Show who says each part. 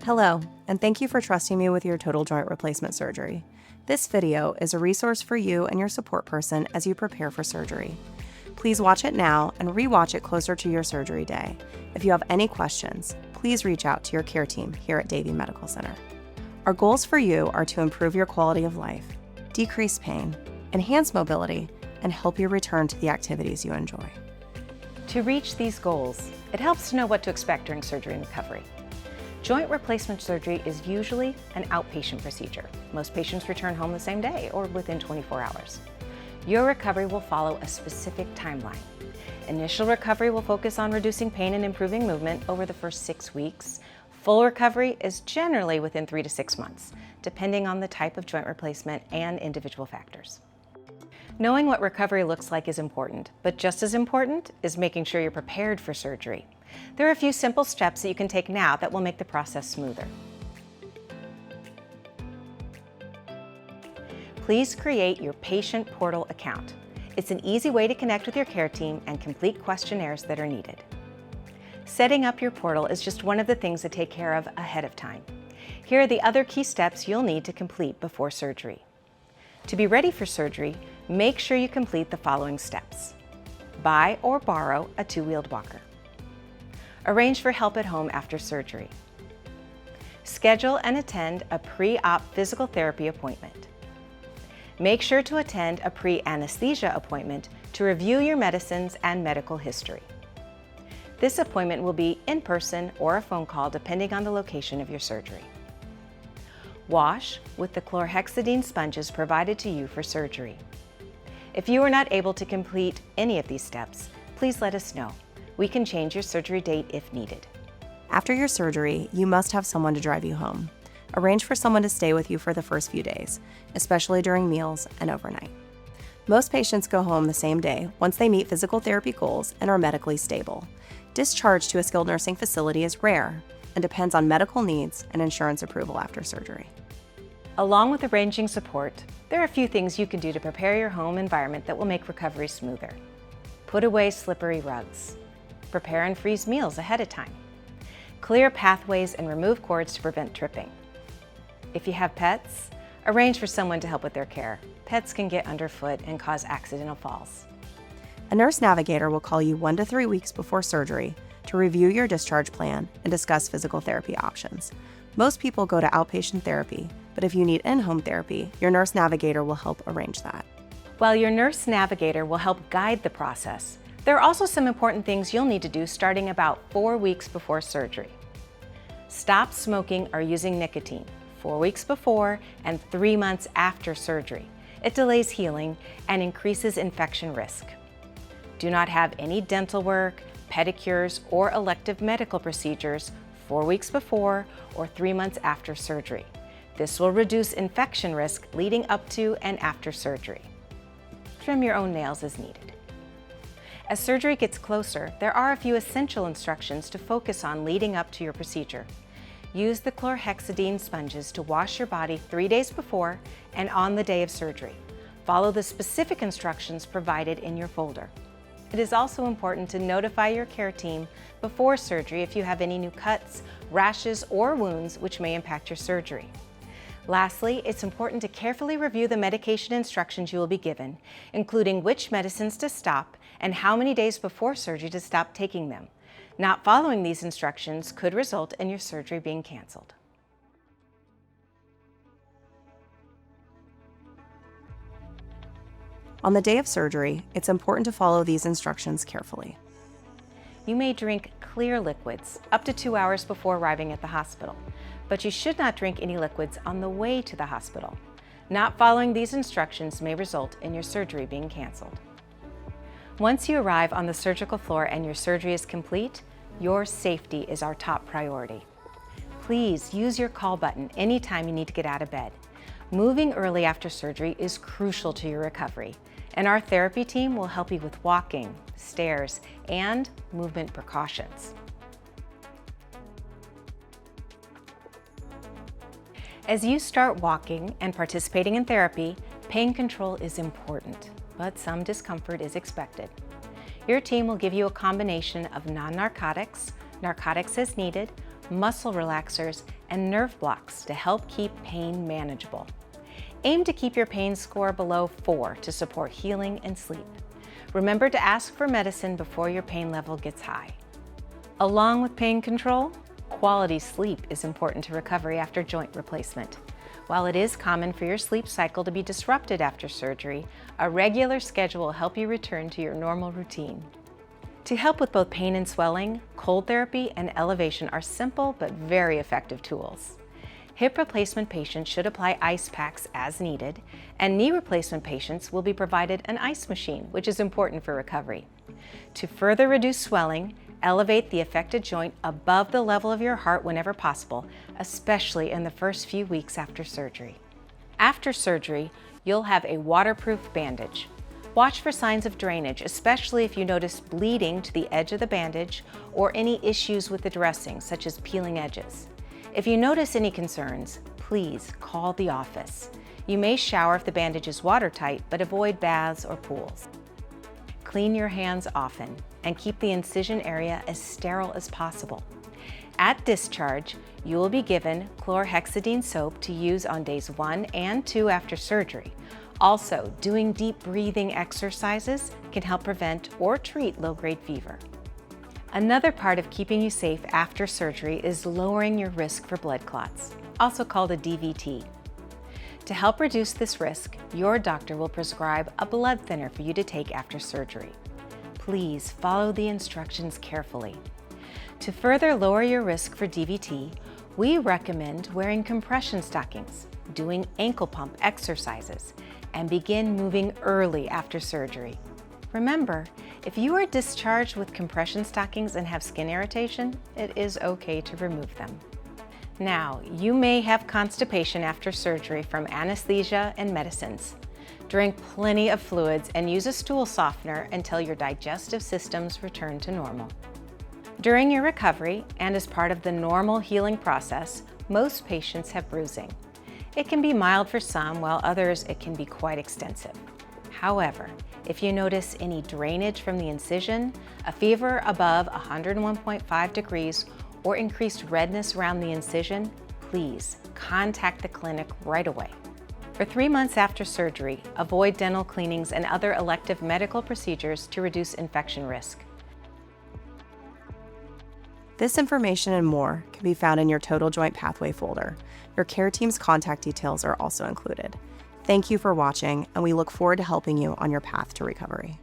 Speaker 1: Hello, and thank you for trusting me with your total joint replacement surgery. This video is a resource for you and your support person as you prepare for surgery. Please watch it now and re-watch it closer to your surgery day. If you have any questions, please reach out to your care team here at Davie Medical Center. Our goals for you are to improve your quality of life, decrease pain, enhance mobility, and help you return to the activities you enjoy.
Speaker 2: To reach these goals, it helps to know what to expect during surgery and recovery. Joint replacement surgery is usually an outpatient procedure. Most patients return home the same day or within 24 hours. Your recovery will follow a specific timeline. Initial recovery will focus on reducing pain and improving movement over the first 6 weeks. Full recovery is generally within 3 to 6 months, depending on the type of joint replacement and individual factors. Knowing what recovery looks like is important, but just as important is making sure you're prepared for surgery. There are a few simple steps that you can take now that will make the process smoother. Please create your patient portal account. It's an easy way to connect with your care team and complete questionnaires that are needed. Setting up your portal is just one of the things to take care of ahead of time. Here are the other key steps you'll need to complete before surgery. To be ready for surgery, make sure you complete the following steps. Buy or borrow a two-wheeled walker. Arrange for help at home after surgery. Schedule and attend a pre-op physical therapy appointment. Make sure to attend a pre-anesthesia appointment to review your medicines and medical history. This appointment will be in person or a phone call depending on the location of your surgery. Wash with the chlorhexidine sponges provided to you for surgery. If you are not able to complete any of these steps, please let us know. We can change your surgery date if needed.
Speaker 1: After your surgery, you must have someone to drive you home. Arrange for someone to stay with you for the first few days, especially during meals and overnight. Most patients go home the same day once they meet physical therapy goals and are medically stable. Discharge to a skilled nursing facility is rare and depends on medical needs and insurance approval after surgery.
Speaker 2: Along with arranging support, there are a few things you can do to prepare your home environment that will make recovery smoother. Put away slippery rugs. Prepare and freeze meals ahead of time. Clear pathways and remove cords to prevent tripping. If you have pets, arrange for someone to help with their care. Pets can get underfoot and cause accidental falls.
Speaker 1: A nurse navigator will call you 1 to 3 weeks before surgery to review your discharge plan and discuss physical therapy options. Most people go to outpatient therapy, but if you need in-home therapy, your nurse navigator will help arrange that.
Speaker 2: While your nurse navigator will help guide the process, there are also some important things you'll need to do starting about 4 weeks before surgery. Stop smoking or using nicotine 4 weeks before and 3 months after surgery. It delays healing and increases infection risk. Do not have any dental work, pedicures, or elective medical procedures 4 weeks before or 3 months after surgery. This will reduce infection risk leading up to and after surgery. Trim your own nails as needed. As surgery gets closer, there are a few essential instructions to focus on leading up to your procedure. Use the chlorhexidine sponges to wash your body 3 days before and on the day of surgery. Follow the specific instructions provided in your folder. It is also important to notify your care team before surgery if you have any new cuts, rashes, or wounds which may impact your surgery. Lastly, it's important to carefully review the medication instructions you will be given, including which medicines to stop and how many days before surgery to stop taking them. Not following these instructions could result in your surgery being canceled.
Speaker 1: On the day of surgery, it's important to follow these instructions carefully.
Speaker 2: You may drink clear liquids up to 2 hours before arriving at the hospital, but you should not drink any liquids on the way to the hospital. Not following these instructions may result in your surgery being canceled. Once you arrive on the surgical floor and your surgery is complete, your safety is our top priority. Please use your call button anytime you need to get out of bed. Moving early after surgery is crucial to your recovery, and our therapy team will help you with walking, stairs, and movement precautions. As you start walking and participating in therapy, pain control is important, but some discomfort is expected. Your team will give you a combination of non-narcotics, narcotics as needed, muscle relaxers, and nerve blocks to help keep pain manageable. Aim to keep your pain score below 4 to support healing and sleep. Remember to ask for medicine before your pain level gets high. Along with pain control, quality sleep is important to recovery after joint replacement. While it is common for your sleep cycle to be disrupted after surgery, a regular schedule will help you return to your normal routine. To help with both pain and swelling, cold therapy and elevation are simple but very effective tools. Hip replacement patients should apply ice packs as needed, and knee replacement patients will be provided an ice machine, which is important for recovery. To further reduce swelling, elevate the affected joint above the level of your heart whenever possible, especially in the first few weeks after surgery. After surgery, you'll have a waterproof bandage. Watch for signs of drainage, especially if you notice bleeding to the edge of the bandage or any issues with the dressing, such as peeling edges. If you notice any concerns, please call the office. You may shower if the bandage is watertight, but avoid baths or pools. Clean your hands often and keep the incision area as sterile as possible. At discharge, you will be given chlorhexidine soap to use on days 1 and 2 after surgery. Also, doing deep breathing exercises can help prevent or treat low-grade fever. Another part of keeping you safe after surgery is lowering your risk for blood clots, also called a DVT. To help reduce this risk, your doctor will prescribe a blood thinner for you to take after surgery. Please follow the instructions carefully. To further lower your risk for DVT, we recommend wearing compression stockings, doing ankle pump exercises, and begin moving early after surgery. Remember, if you are discharged with compression stockings and have skin irritation, it is okay to remove them. Now, you may have constipation after surgery from anesthesia and medicines. Drink plenty of fluids and use a stool softener until your digestive systems return to normal. During your recovery, and as part of the normal healing process, most patients have bruising. It can be mild for some, while others it can be quite extensive. However, if you notice any drainage from the incision, a fever above 101.5 degrees, or increased redness around the incision, please contact the clinic right away. For 3 months after surgery, avoid dental cleanings and other elective medical procedures to reduce infection risk.
Speaker 1: This information and more can be found in your Total Joint Pathway folder. Your care team's contact details are also included. Thank you for watching, and we look forward to helping you on your path to recovery.